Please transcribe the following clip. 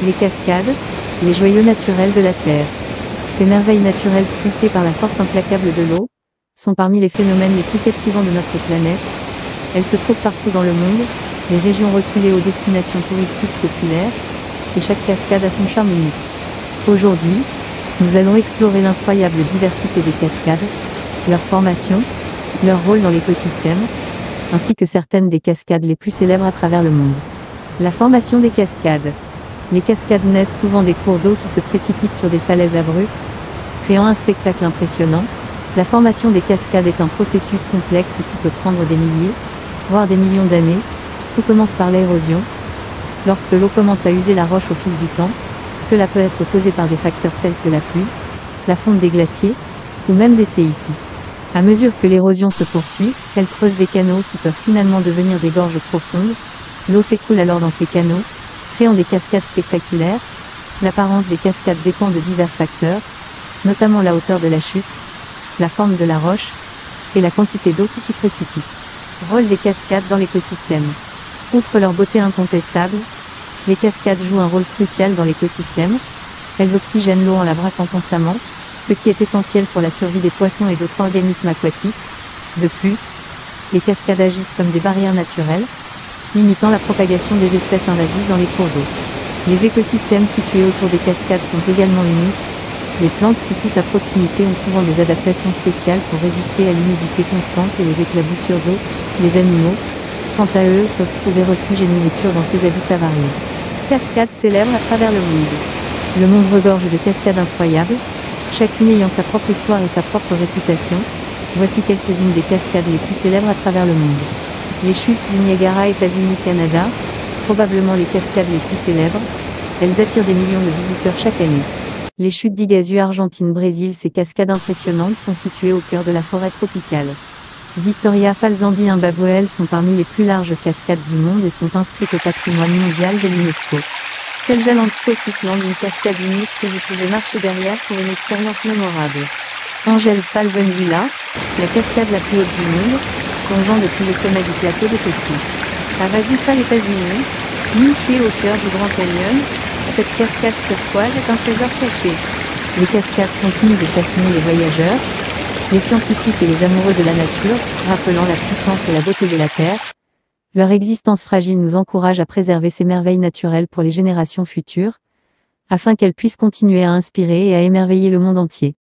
Les cascades, les joyaux naturels de la Terre. Ces merveilles naturelles sculptées par la force implacable de l'eau, sont parmi les phénomènes les plus captivants de notre planète. Elles se trouvent partout dans le monde, les régions reculées aux destinations touristiques populaires, et chaque cascade a son charme unique. Aujourd'hui, nous allons explorer l'incroyable diversité des cascades, leur formation, leur rôle dans l'écosystème, ainsi que certaines des cascades les plus célèbres à travers le monde. La formation des cascades. Les cascades naissent souvent des cours d'eau qui se précipitent sur des falaises abruptes, créant un spectacle impressionnant. La formation des cascades est un processus complexe qui peut prendre des milliers, voire des millions d'années. Tout commence par l'érosion. Lorsque l'eau commence à user la roche au fil du temps, cela peut être causé par des facteurs tels que la pluie, la fonte des glaciers, ou même des séismes. À mesure que l'érosion se poursuit, elle creuse des canaux qui peuvent finalement devenir des gorges profondes. L'eau s'écoule alors dans ces canaux, créant des cascades spectaculaires. L'apparence des cascades dépend de divers facteurs, notamment la hauteur de la chute, la forme de la roche, et la quantité d'eau qui s'y précipite. Rôle des cascades dans l'écosystème. Outre leur beauté incontestable, les cascades jouent un rôle crucial dans l'écosystème. Elles oxygènent l'eau en la brassant constamment, ce qui est essentiel pour la survie des poissons et d'autres organismes aquatiques. De plus, les cascades agissent comme des barrières naturelles, limitant la propagation des espèces invasives dans les cours d'eau. Les écosystèmes situés autour des cascades sont également uniques. Les plantes qui poussent à proximité ont souvent des adaptations spéciales pour résister à l'humidité constante et aux éclaboussures d'eau. Les animaux, quant à eux, peuvent trouver refuge et nourriture dans ces habitats variés. Cascades célèbres à travers le monde. Le monde regorge de cascades incroyables, chacune ayant sa propre histoire et sa propre réputation. Voici quelques-unes des cascades les plus célèbres à travers le monde. Les chutes du Niagara, États-Unis, Canada, probablement les cascades les plus célèbres. Elles attirent des millions de visiteurs chaque année. Les chutes d'Iguazu, Argentine, Brésil. Ces cascades impressionnantes sont situées au cœur de la forêt tropicale. Victoria Falls, Zambie, Zimbabwe. Elles sont parmi les plus larges cascades du monde et sont inscrites au patrimoine mondial de l'UNESCO. Selja Lanticos, Islande, une cascade unique que vous pouvez marcher derrière pour une expérience mémorable. Angel Fall, Venezuela, la cascade la plus haute du monde, plongeant depuis le sommet du plateau de Tokyo. Havasu Fall, États-Unis, nichée au cœur du Grand Canyon, cette cascade turquoise est un trésor caché. Les cascades continuent de fasciner les voyageurs, les scientifiques et les amoureux de la nature, rappelant la puissance et la beauté de la Terre. Leur existence fragile nous encourage à préserver ces merveilles naturelles pour les générations futures, afin qu'elles puissent continuer à inspirer et à émerveiller le monde entier.